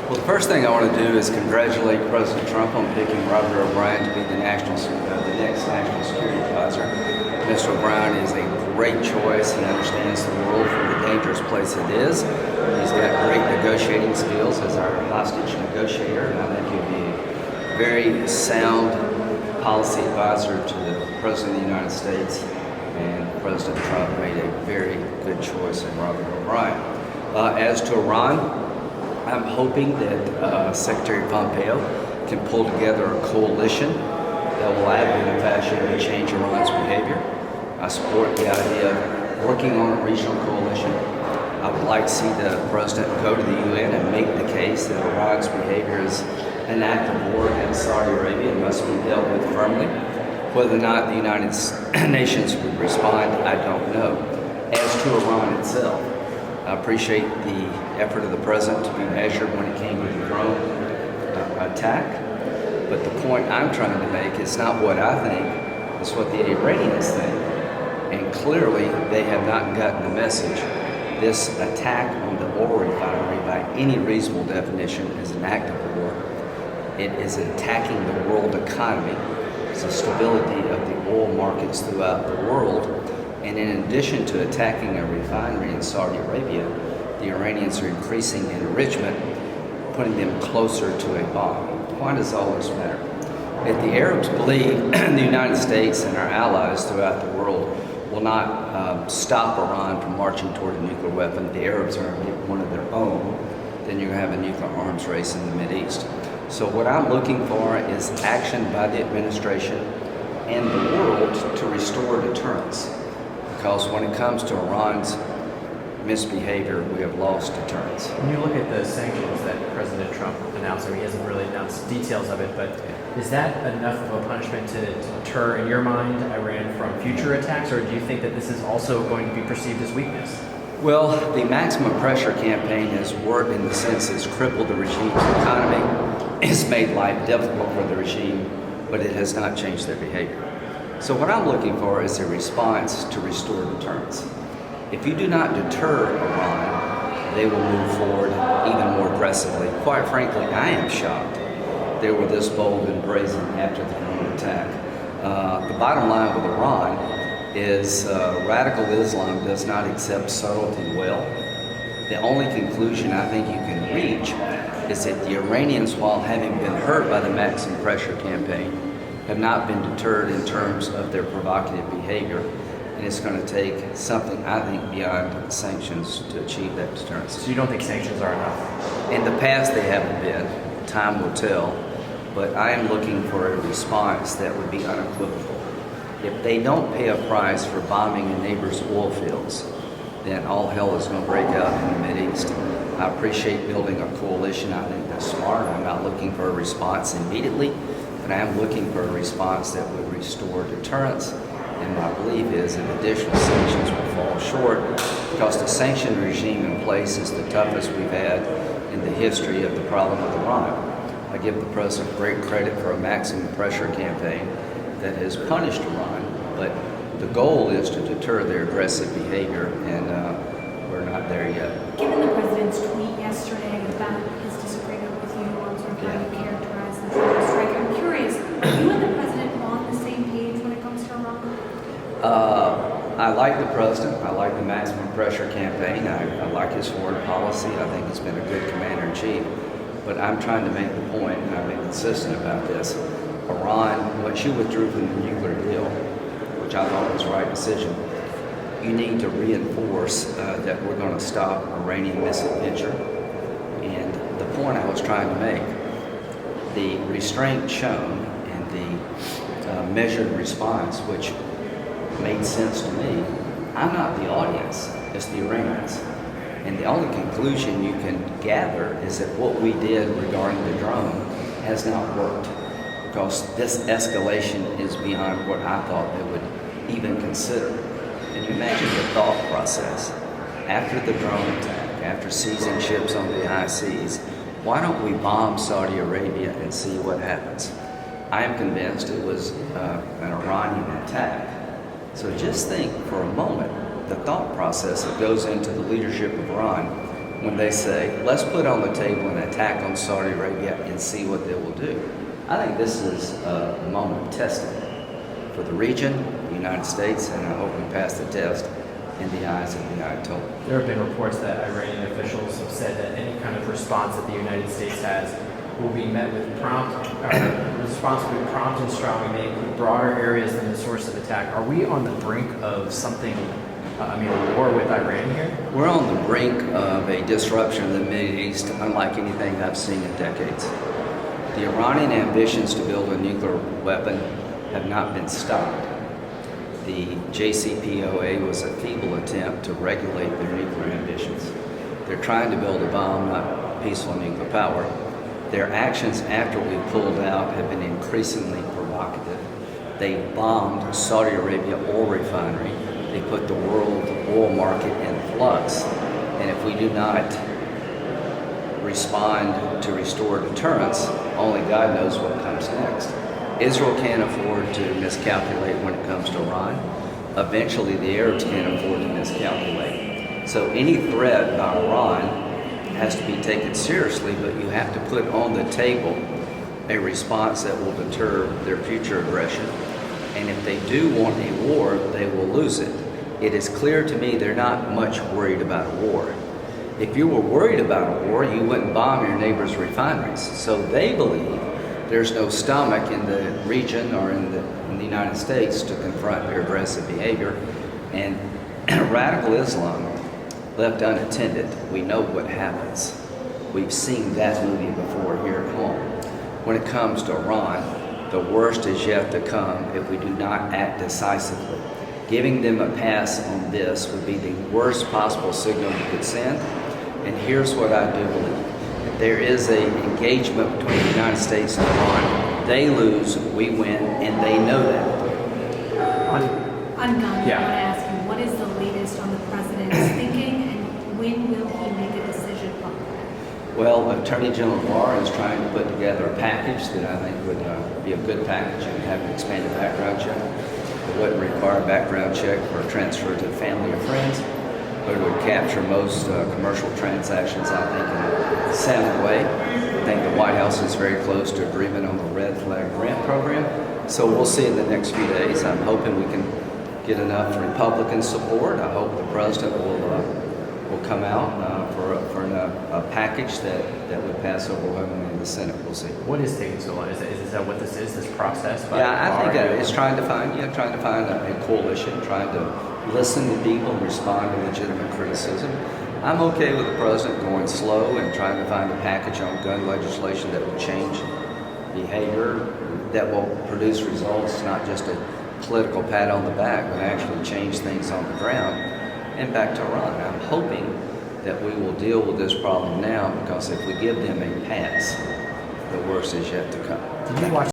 Well, the first thing I want to do is congratulate President Trump on picking Robert O'Brien to be the next national security advisor. Mr. O'Brien is a great choice. He understands the world from the dangerous place it is. He's got great negotiating skills as our hostage negotiator, and I think he'll be a very sound policy advisor to the President of the United States. And President Trump made a very good choice in Robert O'Brien. As to Iran, I'm hoping that Secretary Pompeo can pull together a coalition that will act in a fashion to change Iran's behavior. I support the idea of working on a regional coalition. I would like to see the president go to the UN and make the case that Iran's behavior is an act of war against Saudi Arabia and must be dealt with firmly. Whether or not the United Nations would respond, I don't know. As to Iran itself, I appreciate the effort of the president to be measured when it came to the drone attack. But the point I'm trying to make is not what I think, it's what the Iranians think. And clearly, they have not gotten the message. This attack on the oil refinery, by any reasonable definition, is an act of war. It is attacking the world economy. It's the stability of the oil markets throughout the world. And in addition to attacking a refinery in Saudi Arabia, the Iranians are increasing enrichment, putting them closer to a bomb. Why does all this matter? If the Arabs believe the United States and our allies throughout the world will not stop Iran from marching toward a nuclear weapon, the Arabs are going to get one of their own, then you're going to have a nuclear arms race in the Mideast. So what I'm looking for is action by the administration and the world to restore deterrence. Because when it comes to Iran's misbehavior, we have lost deterrence. When you look at the sanctions that President Trump announced, he hasn't really announced details of it, but is that enough of a punishment to deter, in your mind, Iran from future attacks, or do you think that this is also going to be perceived as weakness? Well, the maximum pressure campaign has worked in the sense it's crippled the regime's economy, it's made life difficult for the regime, but it has not changed their behavior. So what I'm looking for is a response to restore deterrence. If you do not deter Iran, they will move forward even more aggressively. Quite frankly, I am shocked they were this bold and brazen after the drone attack. The bottom line with Iran is radical Islam does not accept subtlety well. The only conclusion I think you can reach is that the Iranians, while having been hurt by the maximum pressure campaign, have not been deterred in terms of their provocative behavior. And it's going to take something, I think, beyond sanctions to achieve that deterrence. So you don't think sanctions are enough? In the past, they haven't been. Time will tell. But I am looking for a response that would be unequivocal. If they don't pay a price for bombing a neighbor's oil fields, then all hell is going to break out in the Mideast. I appreciate building a coalition. I think that's smart. I'm not looking for a response immediately, but I am looking for a response that would restore deterrence. And my belief is that additional sanctions will fall short because the sanction regime in place is the toughest we've had in the history of the problem with Iran. I give the president great credit for a maximum pressure campaign that has punished Iran, but the goal is to deter their aggressive behavior, and we're not there yet. Given the president's tweet yesterday about his disagreement with you on sort of how you characterize the drone strike, I'm curious, are you and the president on the same page when it comes to Iran? I like the president. I like the maximum pressure campaign. I like his foreign policy. I think he's been a good commander-in-chief. But I'm trying to make the point, and I've been consistent about this. Iran, once you withdrew from the nuclear deal, which I thought was the right decision, you need to reinforce that we're going to stop Iranian misadventure. And the point I was trying to make, the restraint shown and the measured response, which made sense to me. I'm not the audience, it's the Iranians. And the only conclusion you can gather is that what we did regarding the drone has not worked, because this escalation is beyond what I thought they would even consider. Can you imagine the thought process? After the drone attack, after seizing ships on the high seas, why don't we bomb Saudi Arabia and see what happens? I am convinced it was an Iranian attack. So just think for a moment the thought process that goes into the leadership of Iran when they say, let's put on the table an attack on Saudi Arabia and see what they will do. I think this is a moment of testing for the region, the United States, and I hope we pass the test in the eyes of the Ayatollah. There have been reports that Iranian officials have said that any kind of response that the United States has will be met with response will be prompt and strong, and may include broader areas than the source of attack. Are we on the brink of something, a war with Iran here? We're on the brink of a disruption in the Middle East unlike anything I've seen in decades. The Iranian ambitions to build a nuclear weapon have not been stopped. The JCPOA was a feeble attempt to regulate their nuclear ambitions. They're trying to build a bomb, not peaceful nuclear power. Their actions after we pulled out have been increasingly provocative. They bombed Saudi Arabia oil refinery. They put the world oil market in flux. And if we do not respond to restore deterrence, only God knows what comes next. Israel can't afford to miscalculate when it comes to Iran. Eventually, the Arabs can't afford to miscalculate. So any threat by Iran has to be taken seriously, but you have to put on the table a response that will deter their future aggression. And if they do want a war, they will lose it. It is clear to me they're not much worried about a war. If you were worried about a war, you wouldn't bomb your neighbor's refineries. So they believe there's no stomach in the region or in the United States to confront their aggressive behavior. And radical Islam, left unattended, we know what happens. We've seen that movie before here at home. When it comes to Iran, the worst is yet to come if we do not act decisively. Giving them a pass on this would be the worst possible signal you could send. And here's what I do believe. If there is an engagement between the United States and Iran, they lose, we win, and they know that. On gun, I want to ask you, what is the latest on the president's thinking, and when will he make a decision on that? Well, Attorney General Barr is trying to put together a package that I think would be a good package. It would have an expanded background check. It wouldn't require a background check for a transfer to family or friends, but it would capture most commercial transactions, I think, in a sound way. I think the White House is very close to agreement on the red flag grant program. So we'll see in the next few days. I'm hoping we can get enough Republican support. I hope the president will come out for a package that would pass overwhelmingly in the Senate. We'll see. What is taking so long? Is that what this is? This process? Yeah, I think it's trying to find a coalition, trying to listen to people and respond to legitimate criticism. I'm okay with the president going slow and trying to find a package on gun legislation that will change behavior, that will produce results, not just a political pat on the back, but actually change things on the ground. And back to Iran, I'm hoping that we will deal with this problem now, because if we give them a pass, the worst is yet to come. Did you watch